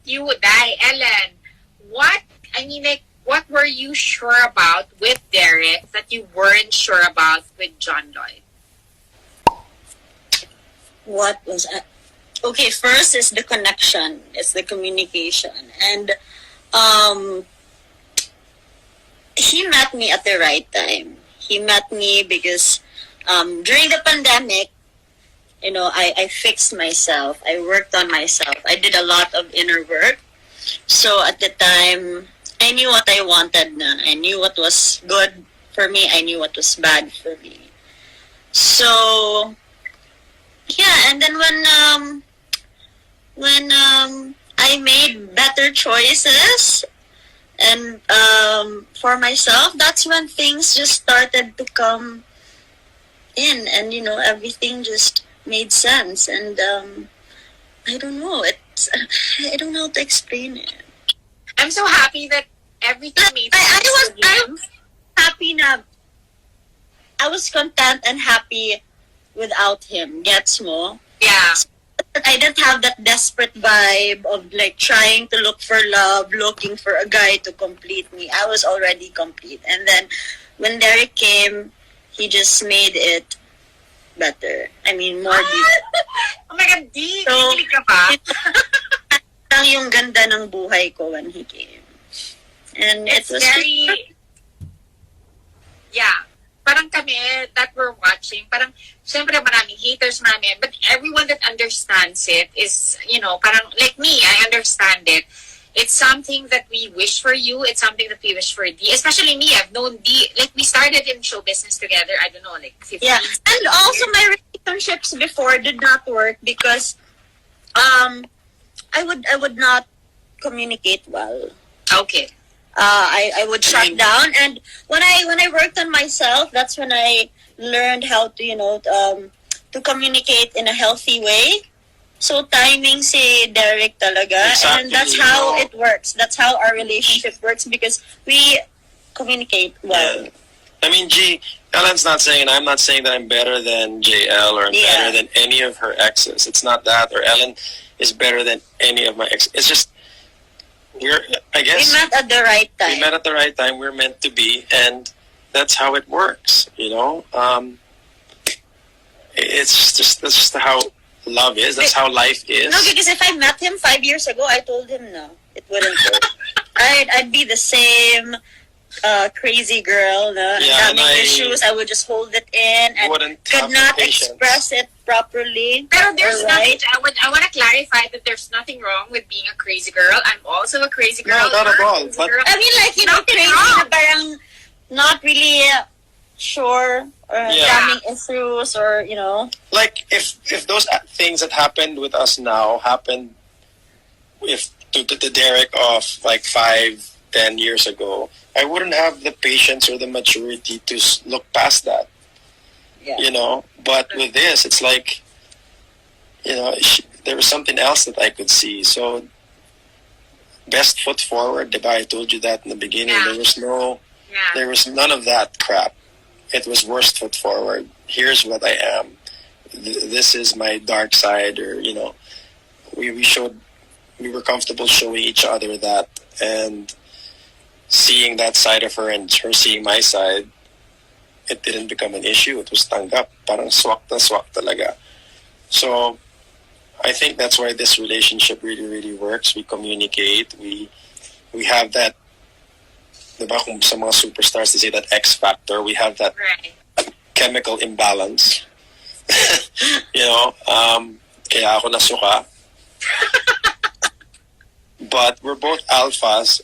you, Dai, Ellen, what were you sure about with Derek that you weren't sure about with John Lloyd? What was okay? First is the connection. It's the communication, and he met me at the right time. He met me because during the pandemic, I fixed myself. I worked on myself. I did a lot of inner work. So at the time, I knew what I wanted na. I knew what was good for me. I knew what was bad for me. So, yeah, and then when I made better choices and for myself, that's when things just started to come in, and everything just made sense. And I don't know, I don't know how to explain it. I'm so happy that everything made sense. I was happy na. I was content and happy without him. Gets mo? Yeah. I didn't have that desperate vibe of like trying to look for love, looking for a guy to complete me. I was already complete. And then when Derek came, he just made it better. I mean, more beautiful. Oh my God, di! So, Kikilig ka pa? Lang yung ganda ng buhay ko when he came. And It's it was very... Yeah. Parang kami that we're watching, parang, syempre maraming haters, but everyone that understands it is, parang, like me, I understand it. It's something that we wish for you. It's something that we wish for D. Especially me, I've known D. Like, we started in show business together, I don't know, like 15 yeah. And also my relationships before did not work because I would not communicate well. Okay. I would shut down, and when I worked on myself, that's when I learned how to to communicate in a healthy way. So timing si Derek talaga, exactly, and that's how it works. That's how our relationship works because we communicate well. Yeah. I mean, Ellen's not saying, and I'm not saying that I'm better than JL or I'm better than any of her exes. It's not that, or Ellen is better than any of my exes. It's just, I guess we met at the right time. We met at the right time. We're meant to be, and that's how it works. It's just how love is. That's how life is. No, because if I met him 5 years ago, I told him no, it wouldn't work. I'd be the same crazy girl. Having issues, I would just hold it in and could not express it properly. Pero there's nothing. I want to clarify that there's nothing wrong with being a crazy girl. I'm also a crazy girl. No, not at all. But I mean, like, crazy na parang not really sure or having issues or Like if those things that happened with us now happened to the Derek of like 5-10 years ago, I wouldn't have the patience or the maturity to look past that. Yeah. But with this, it's like, there was something else that I could see. So, best foot forward, diba? I told you that in the beginning. Yeah. There was none of that crap. It was worst foot forward. Here's what I am. This is my dark side, or, we were comfortable showing each other that, and seeing that side of her and her seeing my side, it didn't become an issue. It was tanggap. Parang swak na swak talaga. So, I think that's why this relationship really, really works. We communicate. We have that, diba, kung sa mga superstars, they say that X factor. We have that chemical imbalance. Kaya ako nasuka. But we're both alphas.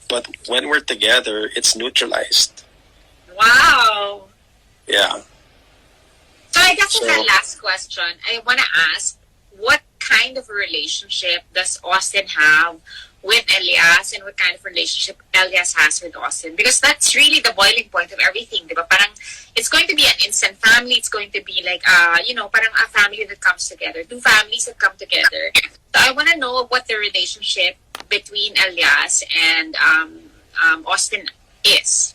But when we're together, it's neutralized. Wow. Yeah. So I guess for that last question, I want to ask, what kind of relationship does Austin have with Elias, and what kind of relationship Elias has with Austin? Because that's really the boiling point of everything, diba? Parang it's going to be an instant family. It's going to be like, parang a family that comes together, two families that come together. So I want to know what the relationship between Elias and Austin is.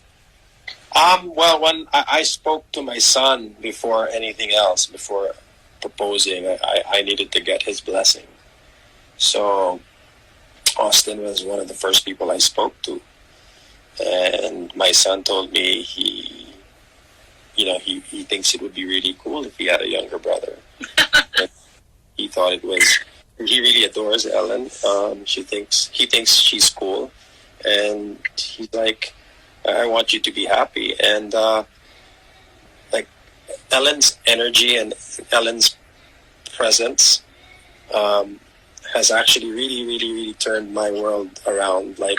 Well, when I spoke to my son before anything else, before proposing, I needed to get his blessing. So Austin was one of the first people I spoke to. And my son told me he thinks it would be really cool if he had a younger brother. He thought it was. He really adores Ellen. He thinks she's cool, and he's like, I want you to be happy. And like Ellen's energy and Ellen's presence has actually really, really, really turned my world around. Like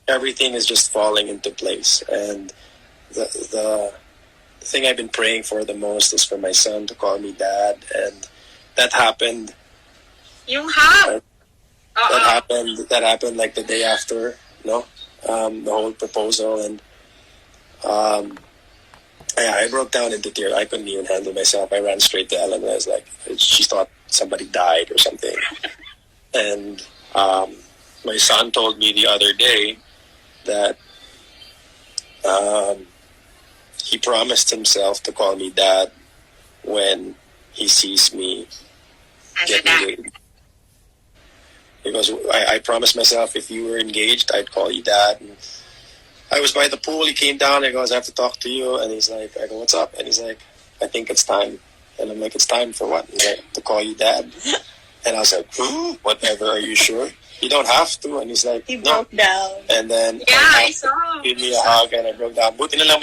everything is just falling into place, and the thing I've been praying for the most is for my son to call me dad, and that happened. Yung hug. That happened like the day after, the whole proposal, and I broke down into tears. I couldn't even handle myself. I ran straight to Ellen. And I was like, she thought somebody died or something. And my son told me the other day that he promised himself to call me dad when he sees me get engaged. Because I promised myself if you were engaged, I'd call you dad. And I was by the pool. He came down. I goes, I have to talk to you. And he's like, I go, what's up? And he's like, I think it's time. And I'm like, it's time for what? He's like, to call you dad. And I was like, whatever. Are you sure? You don't have to. And he's like, He no. broke down. And then I saw. gave me a hug and I broke down. Buti na lang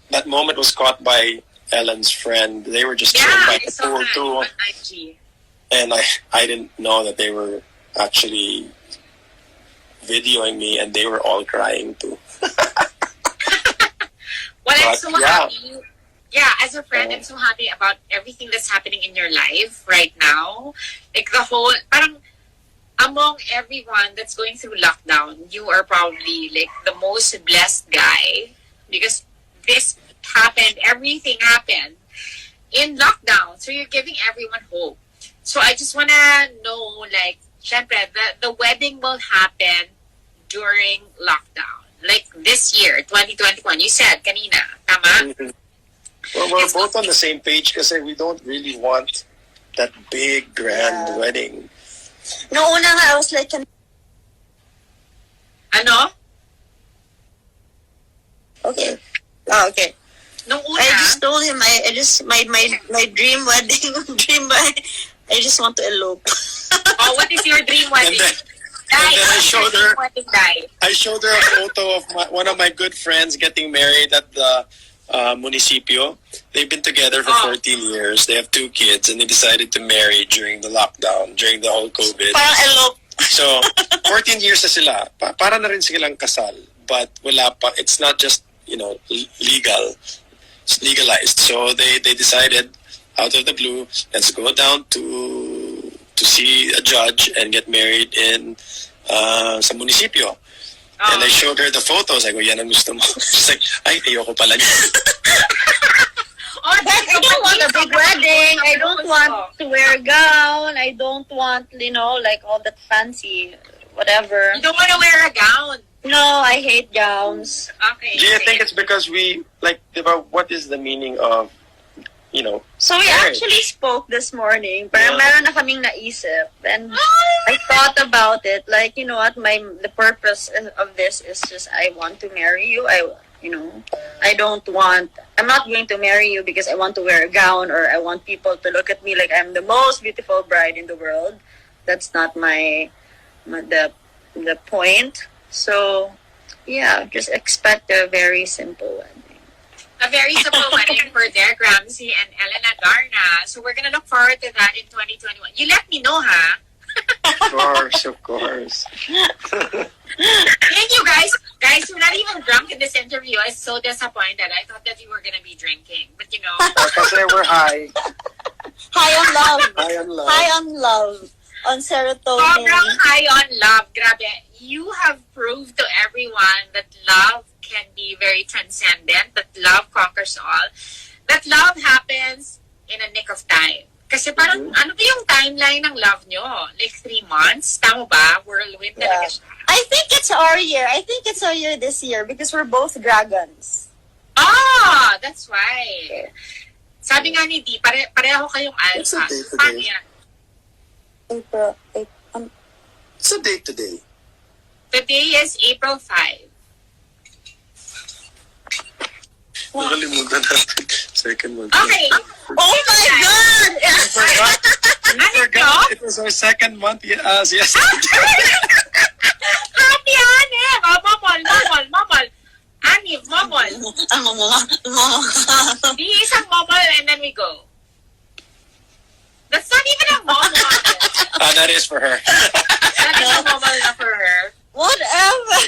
that moment was caught by Ellen's friend. They were just chilling by I the saw pool that too. on IG. And I didn't know that they were actually videoing me, and they were all crying too. Well, I'm so happy. Yeah, as a friend, Yeah. I'm so happy about everything that's happening in your life right now. Like the whole, parang among everyone that's going through lockdown, you are probably like the most blessed guy because this happened, everything happened in lockdown. So you're giving everyone hope. So I just want to know, like, syempre, the wedding will happen during lockdown. Like this year, 2021. You said kanina, tama? Mhm. Well, we're both on the same page kasi we don't really want that big, grand wedding. No, una nga, I was like, Ano? okay. Oh, okay. Nung una, I just told him, my dream wedding, I just want to elope. oh, what is your dream wedding? And then I showed her. Wedding day. I showed her a photo of one of my good friends getting married at the municipio. They've been together for 14 years. They have 2 kids, and they decided to marry during the lockdown, during the whole COVID. Parang elope. So, 14 years na sila. Para na rin silang kasal. But wala pa. It's not just, legal. It's legalized. So, they decided, out of the blue, let's go down to see a judge and get married in sa munisipyo. And I showed her the photos. I go, yan ang gusto mo. She's like, ay, ayoko pala niya. But I don't want a big wedding. I don't want to wear a gown. I don't want, like all that fancy, whatever. You don't want to wear a gown. No, I hate gowns. Okay. Do you think it's because we, like, diba, what is the meaning of, So we marriage? actually spoke this morning. Parang meron na kaming naisip. And I thought about it. Like, you know what? The purpose of this is just I want to marry you. I'm not going to marry you because I want to wear a gown or I want people to look at me like I'm the most beautiful bride in the world. That's not the point. So, yeah, just expect a very simple wedding. A very simple wedding for Derek Ramsay and Ellen Adarna. So we're gonna look forward to that in 2021. You let me know, ha? Of course. Thank you, guys. Guys, you're not even drunk in this interview. I was so disappointed. I thought that you were gonna be drinking. But Kasi we're high. High on love. High on love. High on love. On serotonin. sobrang high on love. Grabe. You have proved to everyone that love can be very transcendent, that love conquers all, that love happens in a nick of time. Kasi parang, ano ba yung timeline ng love nyo? Like 3 months? Tama ba? Whirlwind talaga siya. I think it's our year. I think it's our year this year because we're both dragons. Ah, that's right. Sabi nga ni Dee, pareho kayong It's a alpha. day today. Paano yan? April. What's the date today? Today is April 5. Nakalimutan natin. Second month. Okay. Oh my God! We forgot. It was our second month. Yes. Happy Anib! Momol. Anib, momol. Di isang momol and then we go. That's not even a momol. That is for her. That is a momol na for her. Whatever.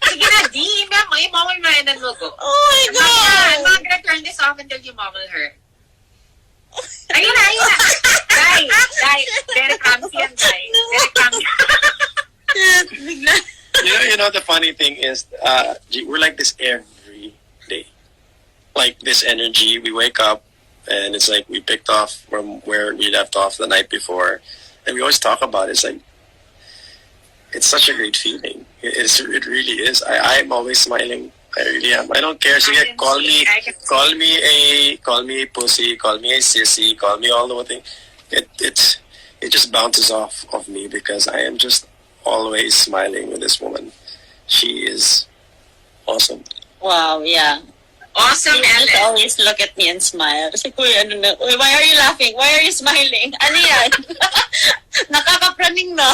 Sige na, di. May momol na and then we'll go. Oh my God! I'm not gonna turn this off until you momol her. Ayun na. Guys. Derek Ramsay yan, guys. Derek Ramsay. You know, the funny thing is, we're like this every day. Like this energy, we wake up and it's like we picked off from where we left off the night before, and we always talk about it. It's like it's such a great feeling. It really is. I'm always smiling. I really am. I don't care. So yeah, call me a pussy, call me a sissy, call me all the thing. It just bounces off of me because I am just always smiling with this woman. She is awesome. Wow, yeah. Awesome, You just Ellen. always look at me and smile. Kasi, kuya, ano na? Uy, why are you laughing? Why are you smiling? Ano yan? Nakakapraning na.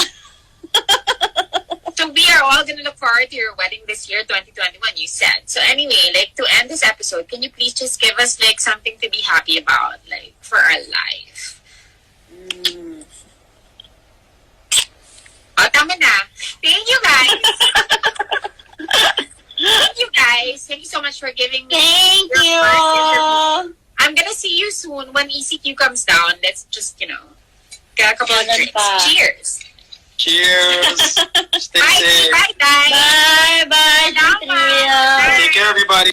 So we are all gonna look forward to your wedding this year, 2021, you said. So anyway, like, to end this episode, can you please just give us, like, something to be happy about, like, for our life? Oh, tama na. Thank you, guys. Thank you so much for giving me Thank your you. first interview. I'm gonna see you soon when ECQ comes down. Let's just, get a couple of Kailan drinks. pa? Cheers. Cheers. Stay Bye, safe. bye, guys. Bye, bye. Salamat. Thank you. Take care, everybody.